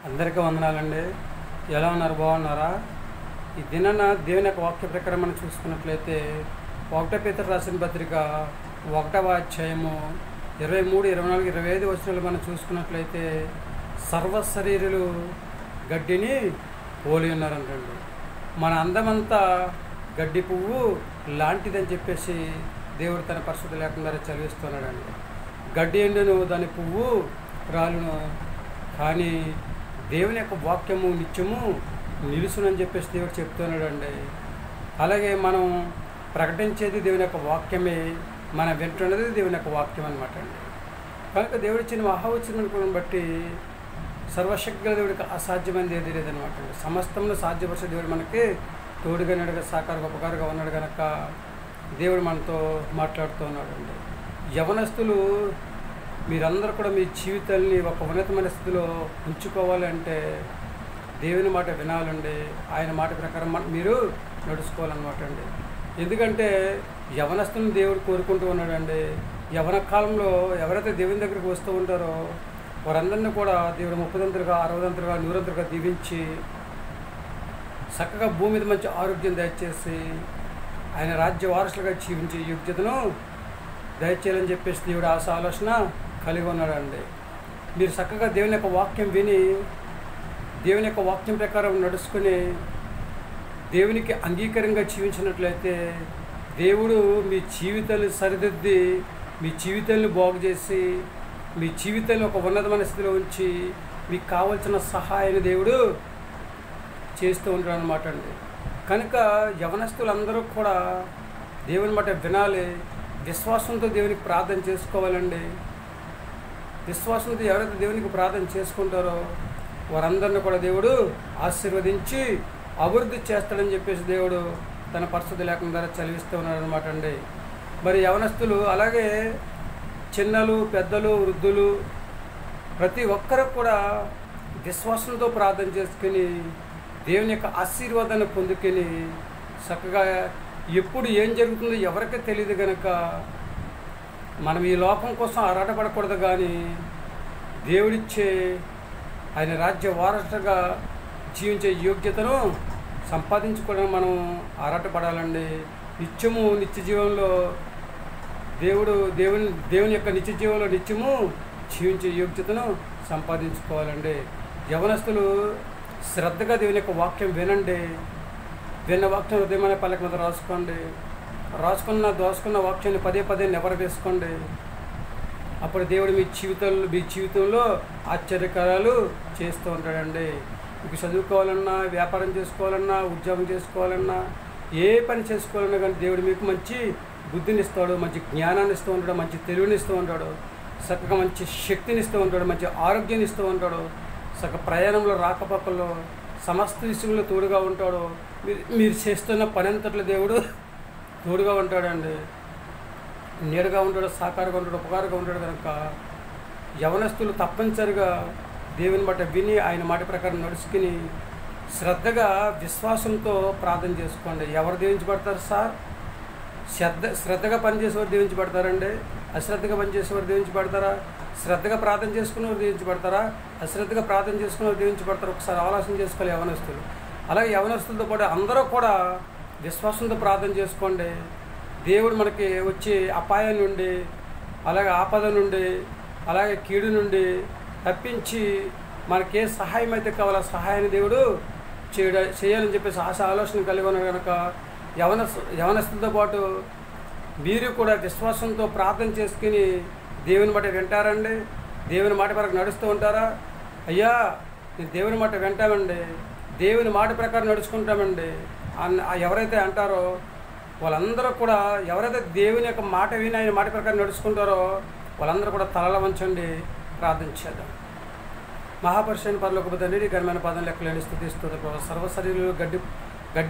అందరికీ వందనాలండి. ఎలా ఉన్నారు? బాగున్నారా? ఈ దినాన దేవుని యొక్క వాక్య ప్రకారం మనం చూసుకున్నట్లయితే 1 పేతురు రాసిన పత్రిక 1వ అధ్యాయము 23, 24, 25 వచనాలు మనం చూసుకున్నట్లయితే సర్వ శరీరులు గడ్డిని పోలి ఉన్నారంటండి. మన అందమంతా గడ్డి పువ్వు లాంటిదని చెప్పేసి దేవుడు తన పరిశుద్ధ లేఖనం ద్వారా చదివిస్తున్నాడండి. గడ్డి ఎండును, దాని పువ్వు రాలును, కానీ దేవుని యొక్క వాక్యము నిత్యము నిలుసునని చెప్పేసి దేవుడు చెప్తున్నాడండి. అలాగే మనం ప్రకటించేది దేవుని యొక్క వాక్యమే, మనం వింటున్నది దేవుని యొక్క వాక్యం అనమాట అండి. కనుక దేవుడు ఇచ్చిన మహావచనం బట్టి సర్వశక్తిగల దేవుడికి అసాధ్యమైనది ఏది లేదనమాట అండి. సమస్తంలో సాధ్యపరిచే దేవుడు మనకి తోడుగా నడుగా సాకారుగా ఉపకారుగా ఉన్నాడు కనుక దేవుడు మనతో మాట్లాడుతూ ఉన్నాడండి. యవనస్తులు మీరందరూ కూడా మీ జీవితాన్ని ఒక ఉన్నతమైన స్థితిలో ఉంచుకోవాలంటే దేవుని మాట వినాలండి. ఆయన మాట ప్రకారం మీరు నడుచుకోవాలన్నమాట అండి. ఎందుకంటే యవనస్తులను దేవుడు కోరుకుంటూ ఉన్నాడండి. యవన కాలంలో ఎవరైతే దేవుని దగ్గరికి వస్తూ ఉంటారో వారందరినీ కూడా దేవుడు 30ంతలుగా 60ంతలుగా 100ంతలుగా దీవించి చక్కగా భూమి మీద మంచి ఆరోగ్యం దయచేసి ఆయన రాజ్య వారసులుగా జీవించే యోగ్యతను దయచేయాలని చెప్పేసి దేవుడు ఆలోచన కలిగి ఉన్నాడండి. మీరు చక్కగా దేవుని యొక్క వాక్యం విని దేవుని యొక్క వాక్యం ప్రకారం నడుచుకుని దేవునికి అంగీకారంగా జీవించినట్లయితే దేవుడు మీ జీవితాన్ని సరిదిద్ది మీ జీవితాన్ని బాగు చేసి మీ జీవితాన్ని ఒక ఉన్నతమైన స్థితిలో ఉంచి మీకు కావాల్సిన సహాయాన్ని దేవుడు చేస్తూ ఉంటాడు అన్నమాట అండి. కనుక యవనస్తులందరూ కూడా దేవుని మాట వినాలి. విశ్వాసంతో దేవునికి ప్రార్థన చేసుకోవాలండి. విశ్వాసంతో ఎవరైతే దేవునికి ప్రార్థన చేసుకుంటారో వారందరినీ కూడా దేవుడు ఆశీర్వదించి అభివృద్ధి చేస్తాడని చెప్పేసి దేవుడు తన పరిశుద్ధ లేఖనం ద్వారా చదివిస్తూ ఉన్నాడు అనమాట అండి. మరి యవనస్తులు అలాగే చిన్నలు, పెద్దలు, వృద్ధులు ప్రతి ఒక్కరు కూడా విశ్వాసంతో ప్రార్థన చేసుకుని దేవుని యొక్క ఆశీర్వాదాన్ని పొందుకొని చక్కగా ఎప్పుడు ఏం జరుగుతుందో ఎవరికీ తెలియదు కనుక మనం ఈ లోకం కోసం ఆరాటపడకూడదు, కానీ దేవుడిచ్చే ఆయన రాజ్య వారసుగా జీవించే యోగ్యతను సంపాదించుకోవడం మనం ఆరాటపడాలండి. నిత్యము నిత్య జీవంలో దేవుని యొక్క నిత్య జీవంలో నిత్యము జీవించే యోగ్యతను సంపాదించుకోవాలండి. యవనస్తులు శ్రద్ధగా దేవుని యొక్క వాక్యం వినండి. విన్న వాక్యం హృదయమైన పలక మీద రాసుకోండి. దోసుకున్న వాక్యాన్ని పదే పదే నెవరు వేసుకోండి. అప్పుడు దేవుడు మీ జీవితంలో ఆశ్చర్యకార్యాలు చేస్తూ ఉంటాడండి. మీకు చదువుకోవాలన్నా, వ్యాపారం చేసుకోవాలన్నా, ఉద్యోగం చేసుకోవాలన్నా, ఏ పని చేసుకోవాలన్నా కానీ దేవుడు మీకు మంచి బుద్ధిని ఇస్తాడు, మంచి జ్ఞానాన్ని ఇస్తూ ఉంటాడు, మంచి తెలివిని ఇస్తూ ఉంటాడు, చక్కగా మంచి శక్తిని ఇస్తూ ఉంటాడు, మంచి ఆరోగ్యాన్ని ఇస్తూ ఉంటాడు, చక్కగా ప్రయాణంలో రాకపోకల్లో సమస్త విషయంలో తోడుగా ఉంటాడు. మీరు చేస్తున్న పని అంతట్లో దేవుడు తోడుగా ఉంటాడండి. నీడగా ఉంటాడు, సాకారుగా ఉంటాడు, ఉపకారంగా ఉంటాడు. కనుక యవనస్తులు తప్పనిసరిగా దేవుని మాట విని ఆయన మాట ప్రకారం నడుచుకుని శ్రద్ధగా విశ్వాసంతో ప్రార్థన చేసుకోండి. ఎవరు దీవించబడతారు సార్? శ్రద్ధగా పనిచేసేవారు దీవించబడతారండి. అశ్రద్ధగా పనిచేసేవారు దీవించబడతారా? శ్రద్ధగా ప్రార్థన చేసుకున్నవారు దీవించబడతారా? అశ్రద్ధగా ప్రార్థన చేసుకున్నవారు దీవించబడతారు? ఒకసారి ఆలోచన చేసుకోవాలి యవనస్తులు. అలాగే యవనస్తులతో పాటు అందరూ కూడా విశ్వాసంతో ప్రార్థన చేసుకోండి. దేవుడు మనకి వచ్చే అపాయం నుండి, అలాగే ఆపద నుండి, అలాగే కీడు నుండి తప్పించి మనకే సహాయం అయితే కావాలో సహాయాన్ని దేవుడు చేయాలని చెప్పేసి ఆలోచన కలిగి ఉన్నాడు. కనుక యవనస్తులతో పాటు మీరు కూడా విశ్వాసంతో ప్రార్థన చేసుకుని దేవుని మాట వింటారండి. దేవుని మాట ప్రకారం నడుస్తూ ఉంటారా? అయ్యా నేను దేవుని మాట వింటామండి, దేవుని మాట ప్రకారం నడుచుకుంటామండి ఎవరైతే అంటారో వాళ్ళందరూ కూడా, ఎవరైతే దేవుని యొక్క మాట విని ఆయన మాట ప్రకారం నడుచుకుంటారో వాళ్ళందరూ కూడా తలల వంచండి, ప్రార్థించేద్దాం. మహాపరిశుద్ధ పరలోకపు తండ్రి, ఘనమైన పాదం లెక్కలేని స్థుతిస్తుంది ప్రభావ. సర్వశరీరులు గడ్డి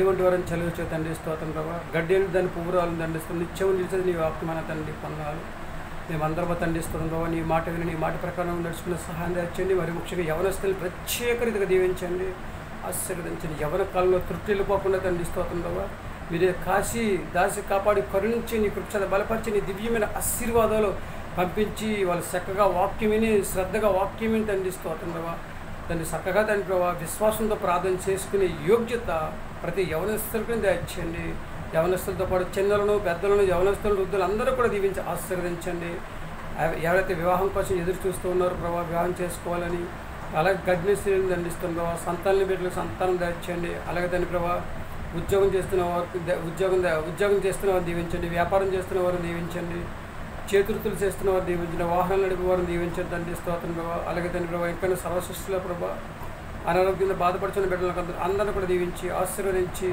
వంటి వారిని చదువు తండ్రి స్తోత్రం ప్రభావ. గడ్డి అని దాని పువ్వురాలను దండిస్తుంది, నిత్యం నిలిచేది నీ వాక్యమైన తండ్రి పొందాలి. మేమందరూ తండిస్తున్నాం ప్రభావ. నీ మాట విని నీ మాట ప్రకారం నడుచుకునే సహాయం తెచ్చండి. మరి ముఖ్యంగా యవనస్తులను ప్రత్యేక రీతిగా దీవించండి, ఆశీర్వదించండి. యవన కాలంలో తృప్తి వెళ్ళిపోకుండా తండ్రి స్తోత్రం ప్రభావ. మీరే కాశీ దాసి కాపాడి కరుణించి నీ కృప బలపరిచి నీ దివ్యమైన ఆశీర్వాదాలు పంపించి వాళ్ళు చక్కగా వాక్యం విని శ్రద్ధగా వాక్యం విని తండ్రి స్తోత్రం ప్రభావ. తండ్రి చక్కగా తండ్రి ప్రభావ విశ్వాసంతో ప్రార్థన చేసుకునే యోగ్యత ప్రతి యవనస్తులకు దయచేయండి. యవనస్తులతో పాటు చిన్నలను పెద్దలను యవనస్తులను వృద్ధులు అందరూ కూడా దీవించి ఆశీర్వదించండి. ఎవరైతే వివాహం కోసం ఎదురు చూస్తూ ఉన్నారో ప్రభావ వివాహం చేసుకోవాలని, అలాగే గర్భిణీ స్త్రీలను దండిస్తున్న ప్రభావ సంతానం బిడ్డలకు సంతానం దయచేయండి. అలాగే తండ్రి ప్రభావ ఉద్యోగం చేస్తున్న వారికి ఉద్యోగం చేస్తున్న వారిని దీవించండి. వ్యాపారం చేస్తున్న వారిని దీవించండి. చేతుర్తులు చేస్తున్న వారు దీవించండి. వాహనాలు నడిపే వారిని దీవించండి తండ్రి స్తోత్రం ప్రభావ. అలాగే తండ్రి ప్రభావ ఇంకా సర్వసృష్టిలో ప్రభావ అనారోగ్యంతో బాధపడుతున్న బిడ్డలకు అందరిని కూడా దీవించి ఆశీర్వదించి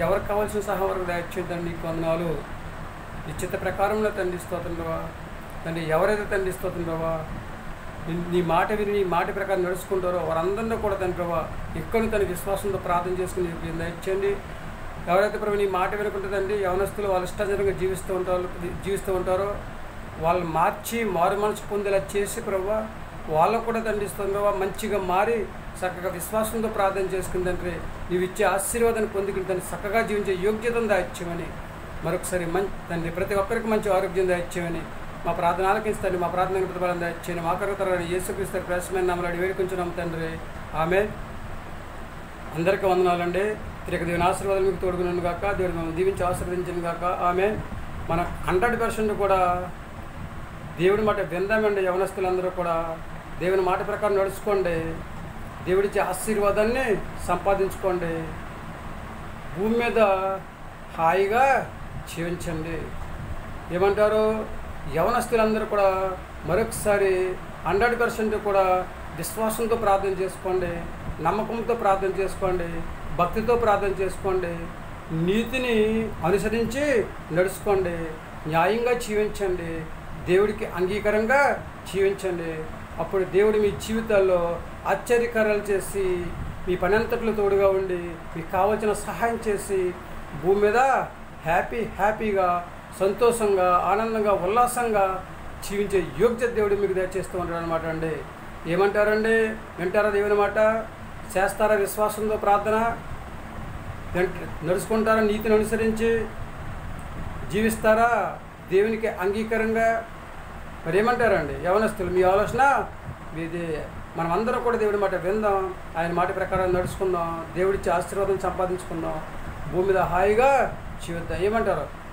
ఎవరికి కావాల్సిన సహాయం దయచేద్దండి. నీకు వందనాలు. ఈ చిత్త ప్రకారంలో తండ్రి స్తోత్రం ప్రభావ. తండ్రి ఎవరైతే తండ్రి స్తోత్రం ప్రభావ నీ మాట విని నీ మాట ప్రకారం నడుచుకుంటారో వారందరినీ కూడా తండ్రి ప్రభావ ఇక్కడ తన విశ్వాసంతో ప్రార్థన చేసుకుని దయచేయండి. ఎవరైతే ప్రభు నీ మాట వినుకుంటుందండి యవనస్తులు వాళ్ళ ఇష్టానుసారంగా జీవిస్తూ ఉంటారో వాళ్ళు మార్చి మారు మనసు పొందేలా చేసి ప్రభు వాళ్ళకు కూడా తండ్రిస్తుంది ప్రభావ మంచిగా మారి చక్కగా విశ్వాసంతో ప్రార్థన చేసుకుందంటే నీవు ఇచ్చే ఆశీర్వాదాన్ని పొందుకుంటే చక్కగా జీవించే యోగ్యతను దాయిచ్చామని మరొకసారి తండ్రి ప్రతి ఒక్కరికి మంచి ఆరోగ్యం దాయిచ్చామని మా ప్రార్థన ఆలకించండి. మా ప్రార్థన ప్రతిఫలం దాయిచ్చేయండి. మా కరుతరని యేసుక్రీస్తు ప్రవేశమైన నామములో వేడుకొంచున్నాం తండ్రి. ఆమేన్. అందరికీ వందనాలండి. తిరిగి దేవుని ఆశీర్వాదాలు మీకు తోడుకున్నాను గాక. దేవుడు మిమ్మల్ని దీవించి ఆశీర్వదించను గాక. ఆమేన్. మన 100% కూడా దేవుడి మాట విందామండి. యవనస్తులందరూ కూడా దేవుని మాట ప్రకారం నడుచుకోండి. దేవుడిచ్చే ఆశీర్వాదాన్ని సంపాదించుకోండి. భూమి మీద హాయిగా జీవించండి. ఏమంటారు? యవనస్తులందరూ కూడా మరొకసారి 100% కూడా విశ్వాసంతో ప్రార్థన చేసుకోండి. నమ్మకంతో ప్రార్థన చేసుకోండి. భక్తితో ప్రార్థన చేసుకోండి. నీతిని అనుసరించి నడుచుకోండి. న్యాయంగా జీవించండి. దేవుడికి అంగీకారంగా జీవించండి. అప్పుడు దేవుడు మీ జీవితాల్లో ఆశ్చర్యకార్యాలు చేసి మీ పని అంతట్లో తోడుగా ఉండి మీకు కావాల్సిన సహాయం చేసి భూమి మీద హ్యాపీగా సంతోషంగా ఆనందంగా ఉల్లాసంగా జీవించే యోగ్యత దేవుడు మీకు దయచేస్తూ ఉంటాడు అనమాట అండి. ఏమంటారండి? వింటారా దేవుని మాట? చేస్తారా విశ్వాసంతో ప్రార్థన? నడుచుకుంటారా నీతిని అనుసరించి? జీవిస్తారా దేవునికి అంగీకారంగా? మరి ఏమంటారండి యవనస్తులు? మీ ఆలోచన మీది. మనం అందరం కూడా దేవుడి మాట విందాం. ఆయన మాట ప్రకారం నడుచుకుందాం. దేవుడిచ్చే ఆశీర్వాదం సంపాదించుకుందాం. భూమి మీద హాయిగా జీవిద్దాం. ఏమంటారు?